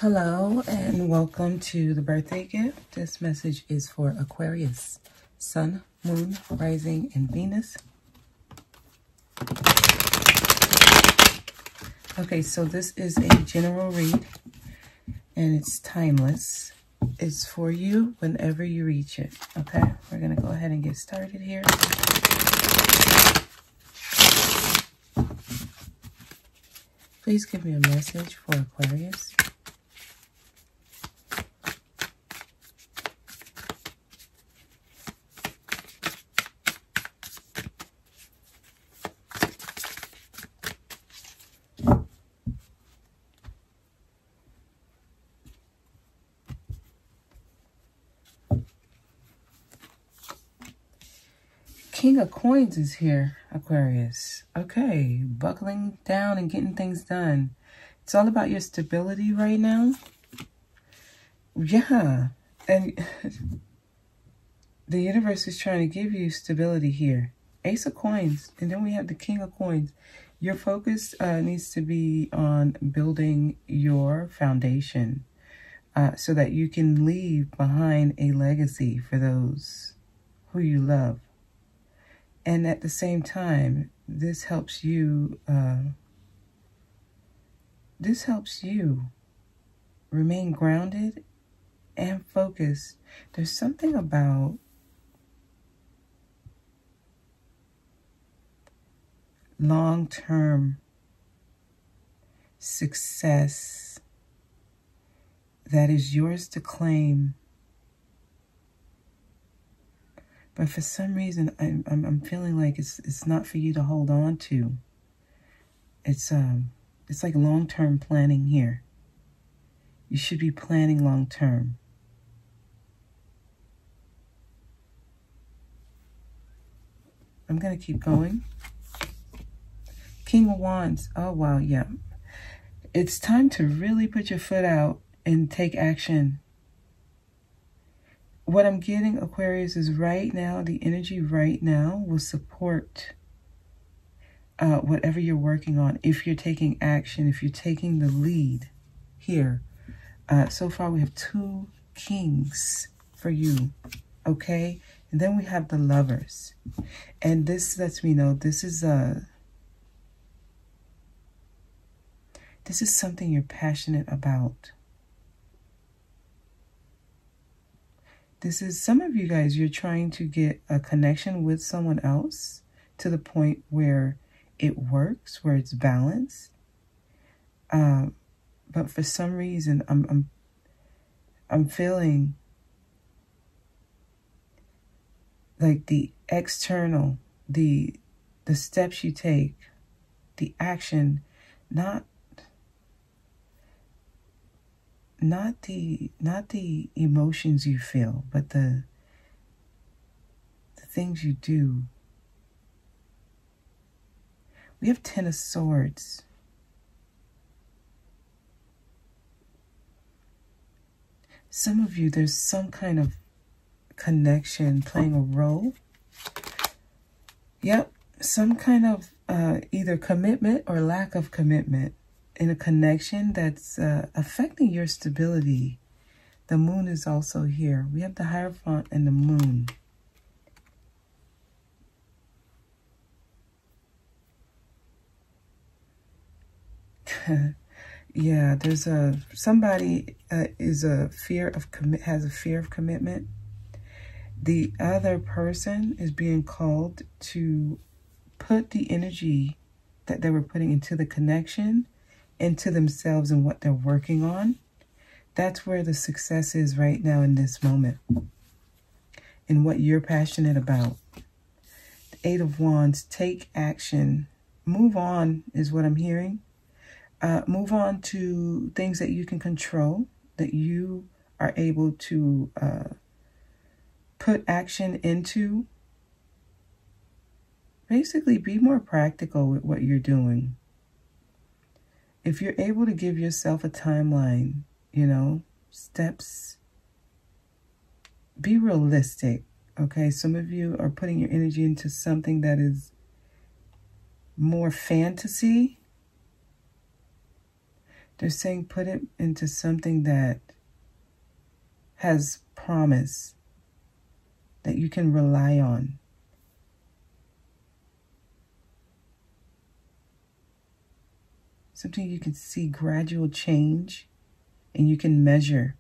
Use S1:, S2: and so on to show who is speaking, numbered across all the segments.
S1: Hello and welcome to the birthday gift. This message is for Aquarius, Sun, Moon, Rising, and Venus. Okay, so this is a general read and it's timeless. It's for you whenever you reach it. Okay, we're going to go ahead and get started here. Please give me a message for Aquarius. King of Coins is here, Aquarius. Okay, buckling down and getting things done. It's all about your stability right now. Yeah, and the universe is trying to give you stability here. Ace of Coins, and then we have the King of Coins. Your focus needs to be on building your foundation so that you can leave behind a legacy for those who you love. And at the same time, this helps you remain grounded and focused. There's something about long-term success that is yours to claim. But for some reason, I'm feeling like it's not for you to hold on to. It's like long-term planning here. You should be planning long-term. I'm going to keep going. King of Wands. Oh, wow, yeah. It's time to really put your foot out and take action. What I'm getting, Aquarius, is right now, the energy right now will support whatever you're working on. If you're taking action, if you're taking the lead here. So far, we have 2 kings for you, okay? And then we have the Lovers. And this lets me know this is something you're passionate about. This is, some of you guys, you're trying to get a connection with someone else to the point where it works, where it's balanced. But for some reason, I'm feeling like the external, the steps you take, the action, not the emotions you feel, but the things you do. We have 10 of Swords. Some of you, there's some kind of connection playing a role. Yep, some kind of either commitment or lack of commitment in a connection that's affecting your stability. The Moon is also here. We have the Hierophant and the Moon. Yeah, there's somebody has a fear of commitment. The other person is being called to put the energy that they were putting into the connection into themselves and what they're working on. That's where the success is right now in this moment. And what you're passionate about. The 8 of Wands, take action. Move on is what I'm hearing. Move on to things that you can control, that you are able to put action into. Basically, be more practical with what you're doing. If you're able to give yourself a timeline, you know, steps, be realistic, okay? Some of you are putting your energy into something that is more fantasy. They're saying put it into something that has promise, that you can rely on. Something you can see gradual change and you can measure.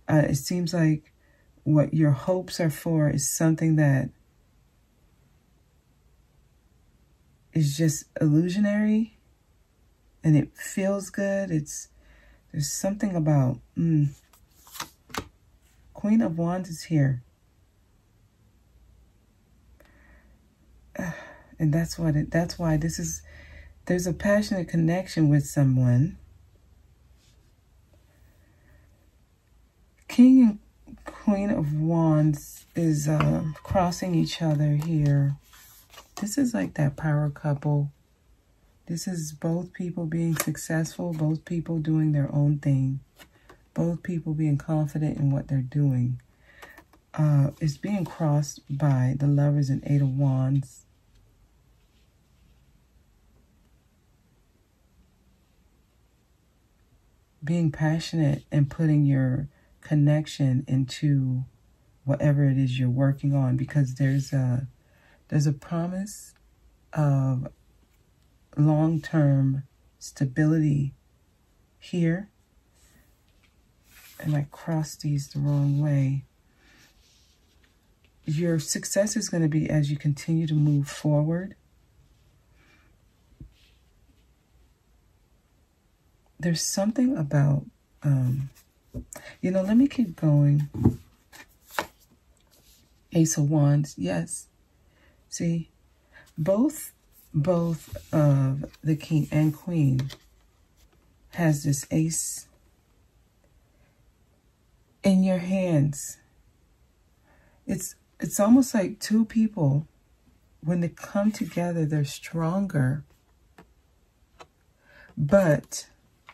S1: It seems like what your hopes are for is something that is just illusionary and it feels good. There's something about Queen of Wands is here. And that's why there's a passionate connection with someone. King and Queen of Wands is crossing each other here. This is like that power couple. This is both people being successful, both people doing their own thing, both people being confident in what they're doing. It's being crossed by the Lovers and Eight of Wands. Being passionate and putting your connection into whatever it is you're working on, because there's a promise of long-term stability here. And I crossed these the wrong way. Your success is going to be as you continue to move forward. There's something about, you know, let me keep going. Ace of Wands, yes. See, both of the King and Queen has this ace in your hands. It's almost like two people, when they come together, they're stronger. But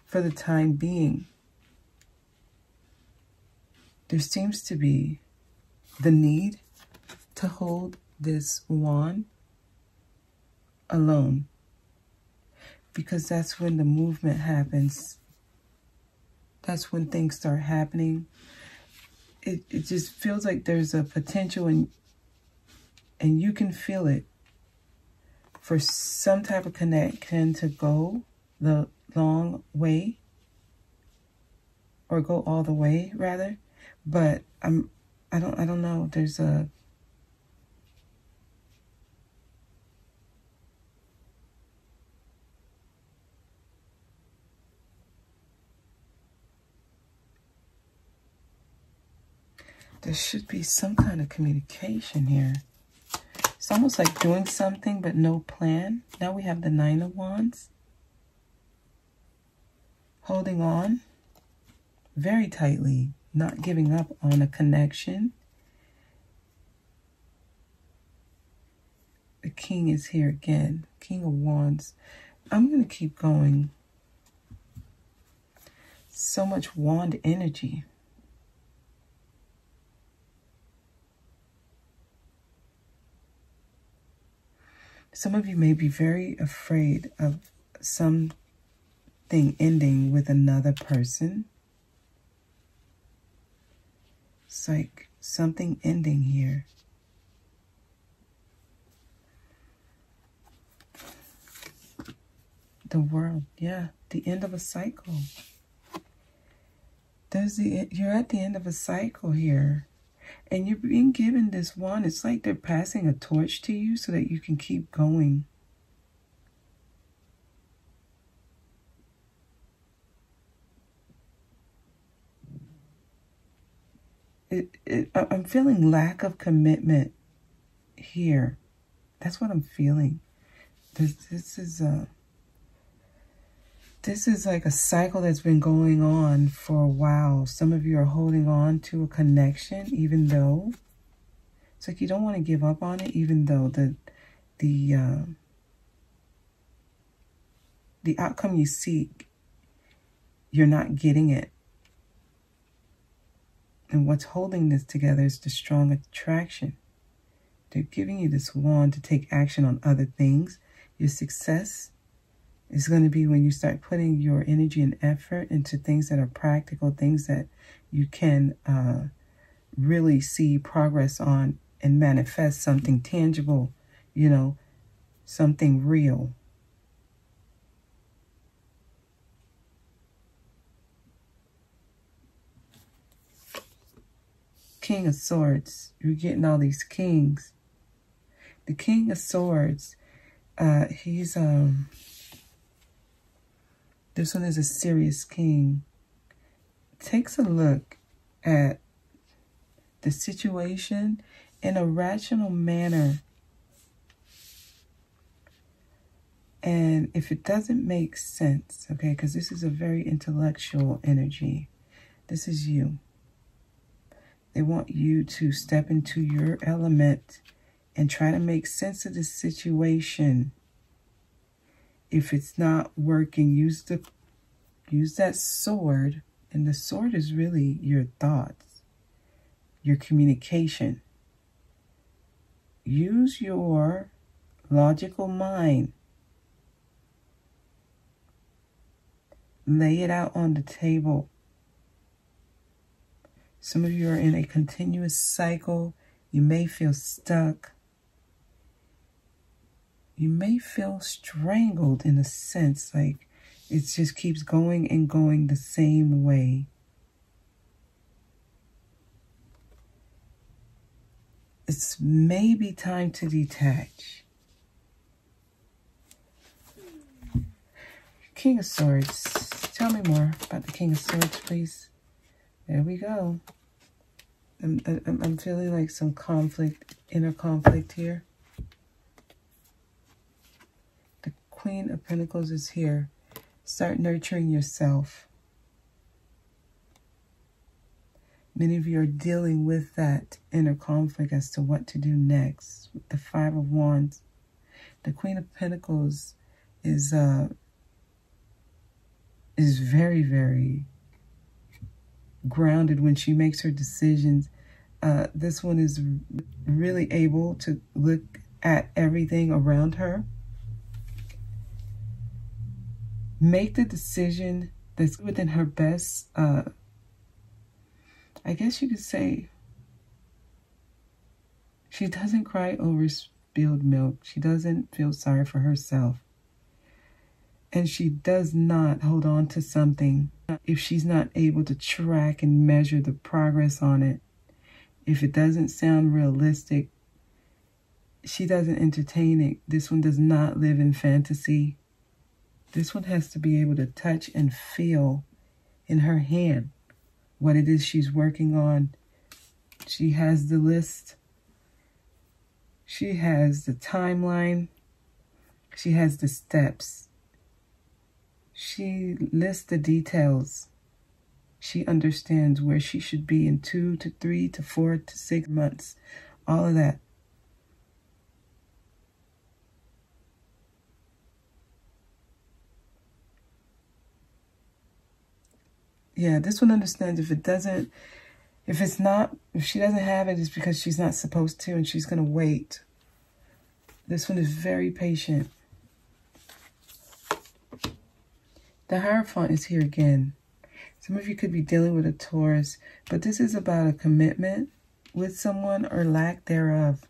S1: for the time being, there seems to be the need to hold this wand alone, because that's when the movement happens. That's when things start happening. It just feels like there's a potential, and you can feel it, for some type of connection to go the long way, or go all the way rather. But I don't know. There's a there should be some kind of communication here. It's almost like doing something but no plan. Now we have the Nine of Wands. Holding on very tightly, not giving up on a connection. The King is here again. King of Wands. I'm going to keep going. So much wand energy. Some of you may be very afraid of something ending with another person. It's like something ending here. The World, yeah, the end of a cycle. You're at the end of a cycle here. And you're being given this wand. It's like they're passing a torch to you so that you can keep going. I'm feeling lack of commitment here. That's what I'm feeling. This is like a cycle that's been going on for a while. Some of you are holding on to a connection, even though it's like you don't want to give up on it, even though the outcome you seek, you're not getting it. And what's holding this together is the strong attraction. They're giving you this wand to take action on other things. Your success It's going to be when you start putting your energy and effort into things that are practical, things that you can really see progress on and manifest something tangible, you know, something real. King of Swords. You're getting all these kings. The King of Swords, he's, this one is a serious king. Takes a look at the situation in a rational manner. And if it doesn't make sense, okay, because this is a very intellectual energy. This is you. They want you to step into your element and try to make sense of the situation. If it's not working, use that sword. And the sword is really your thoughts, your communication. Use your logical mind. Lay it out on the table. Some of you are in a continuous cycle. You may feel stuck. You may feel strangled in a sense, like it just keeps going and going the same way. It's maybe time to detach. King of Swords. Tell me more about the King of Swords, please. There we go. I'm feeling like some conflict, inner conflict here. The Queen of Pentacles is here. Start nurturing yourself. Many of you are dealing with that inner conflict as to what to do next. With the Five of Wands. The Queen of Pentacles is very, very grounded when she makes her decisions. This one is really able to look at everything around her. Make the decision that's within her best, I guess you could say, she doesn't cry over spilled milk. She doesn't feel sorry for herself. And she does not hold on to something if she's not able to track and measure the progress on it. If it doesn't sound realistic, she doesn't entertain it. This one does not live in fantasy. This one has to be able to touch and feel in her hand what it is she's working on. She has the list. She has the timeline. She has the steps. She lists the details. She understands where she should be in 2 to 3 to 4 to 6 months. All of that. Yeah, this one understands if she doesn't have it, it's because she's not supposed to and she's going to wait. This one is very patient. The Hierophant is here again. Some of you could be dealing with a Taurus, but this is about a commitment with someone or lack thereof.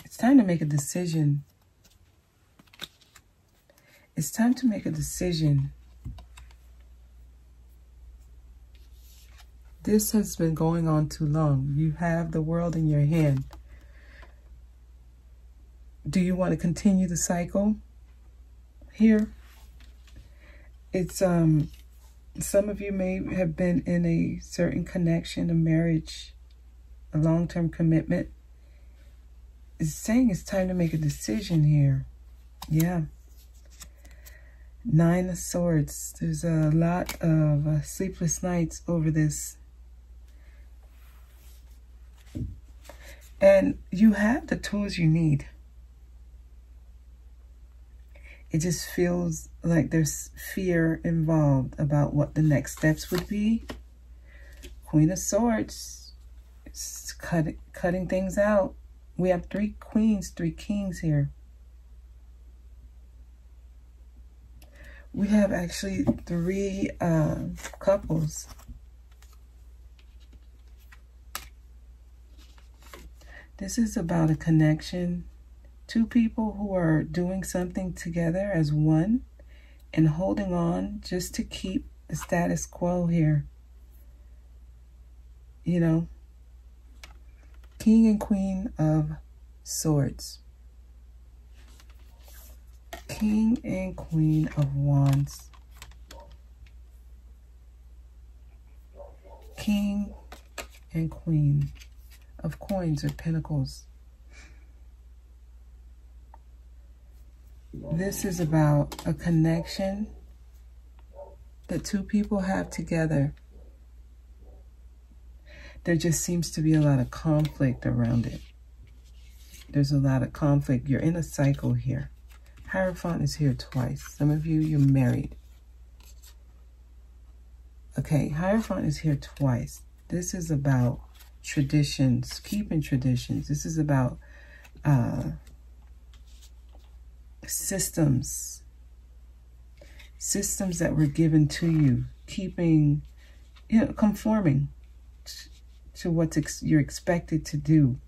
S1: It's time to make a decision. It's time to make a decision. This has been going on too long. You have the world in your hand. Do you want to continue the cycle? Here, it's some of you may have been in a certain connection, a marriage, a long-term commitment. It's saying it's time to make a decision here. Yeah. 9 of Swords. There's a lot of sleepless nights over this. And you have the tools you need. It just feels like there's fear involved about what the next steps would be. Queen of Swords. It's cutting things out. We have 3 queens, 3 kings here. We have actually 3 couples. This is about a connection. 2 people who are doing something together as one and holding on just to keep the status quo here. You know, King and Queen of Swords. King and Queen of Wands. King and Queen of Coins or Pentacles. This is about a connection that 2 people have together. There just seems to be a lot of conflict around it. There's a lot of conflict. You're in a cycle here. Hierophant is here twice. Some of you, you're married. Okay, Hierophant is here twice. This is about traditions, keeping traditions. This is about systems that were given to you, keeping, you know, conforming to what you're expected to do,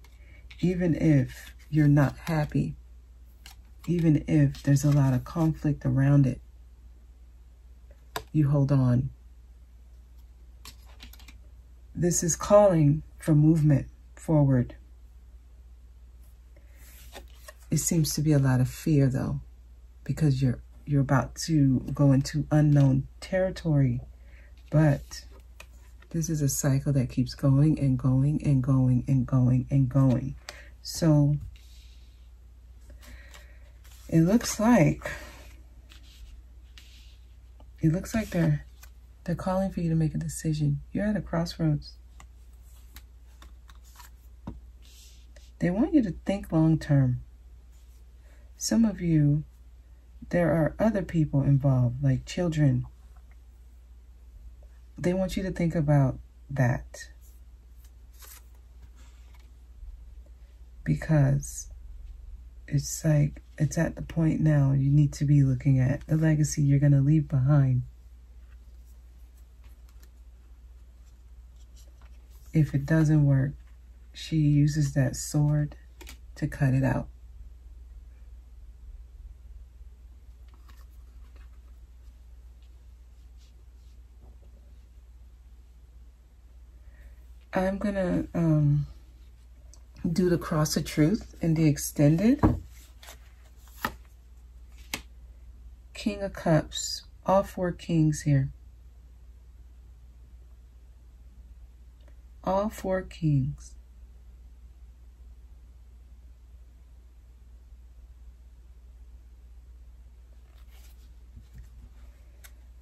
S1: even if you're not happy, even if there's a lot of conflict around it. You hold on. This is calling for movement forward. It seems to be a lot of fear, though, because you're about to go into unknown territory. But this is a cycle that keeps going and going and going and going and going. So it looks like they're calling for you to make a decision. You're at a crossroads. They want you to think long term. Some of you, there are other people involved, like children. They want you to think about that. Because it's like, it's at the point now you need to be looking at the legacy you're going to leave behind. If it doesn't work, she uses that sword to cut it out. I'm going to do the Cross of Truth in the extended. King of Cups, all 4 kings here. All 4 kings.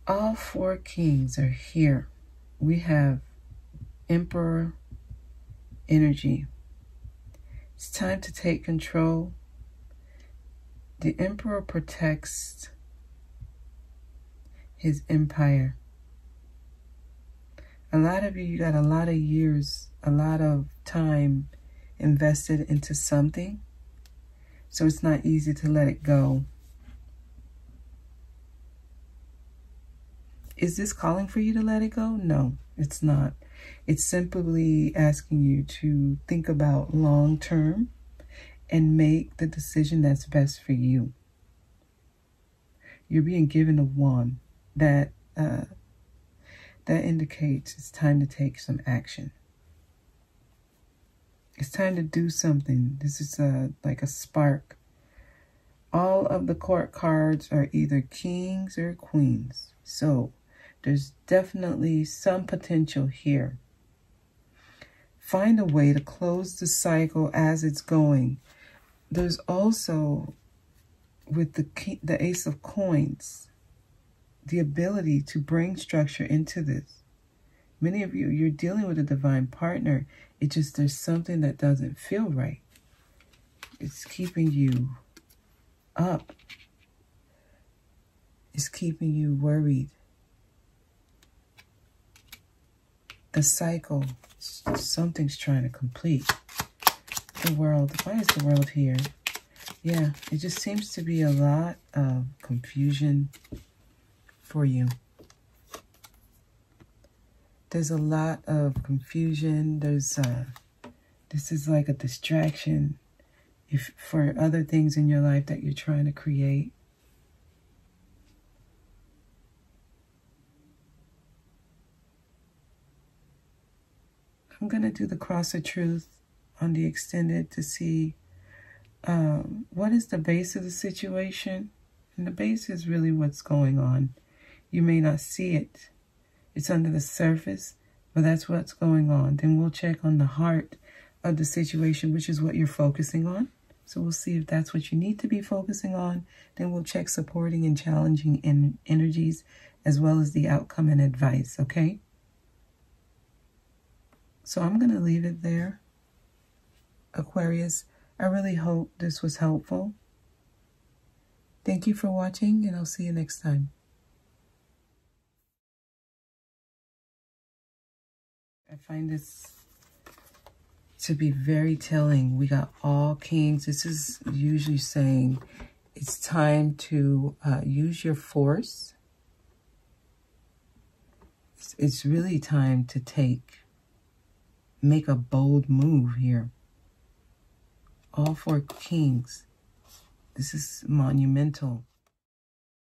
S1: All 4 kings are here. We have Emperor energy. It's time to take control. The Emperor protects his empire. A lot of you got a lot of years, a lot of time invested into something. So it's not easy to let it go. Is this calling for you to let it go? No, it's not. It's simply asking you to think about long term and make the decision that's best for you. You're being given a wand that indicates it's time to take some action. It's time to do something. This is like a spark. All of the court cards are either kings or queens. So there's definitely some potential here. Find a way to close the cycle as it's going. There's also, with the Ace of Coins, the ability to bring structure into this. Many of you, you're dealing with a divine partner. It's just there's something that doesn't feel right. It's keeping you up. It's keeping you worried. The cycle, something's trying to complete. The world. Why is the world here? Yeah, it just seems to be a lot of confusion for you. There's a lot of confusion. There's this is like a distraction for other things in your life that you're trying to create. I'm going to do the cross of truth on the extended to see what is the base of the situation. And the base is really what's going on. You may not see it. It's under the surface, but that's what's going on. Then we'll check on the heart of the situation, which is what you're focusing on. So we'll see if that's what you need to be focusing on. Then we'll check supporting and challenging energies, as well as the outcome and advice, okay? So I'm going to leave it there, Aquarius. I really hope this was helpful. Thank you for watching, and I'll see you next time. I find this to be very telling. We got all kings. This is usually saying it's time to use your force. It's really time to make a bold move here. All 4 kings. This is monumental.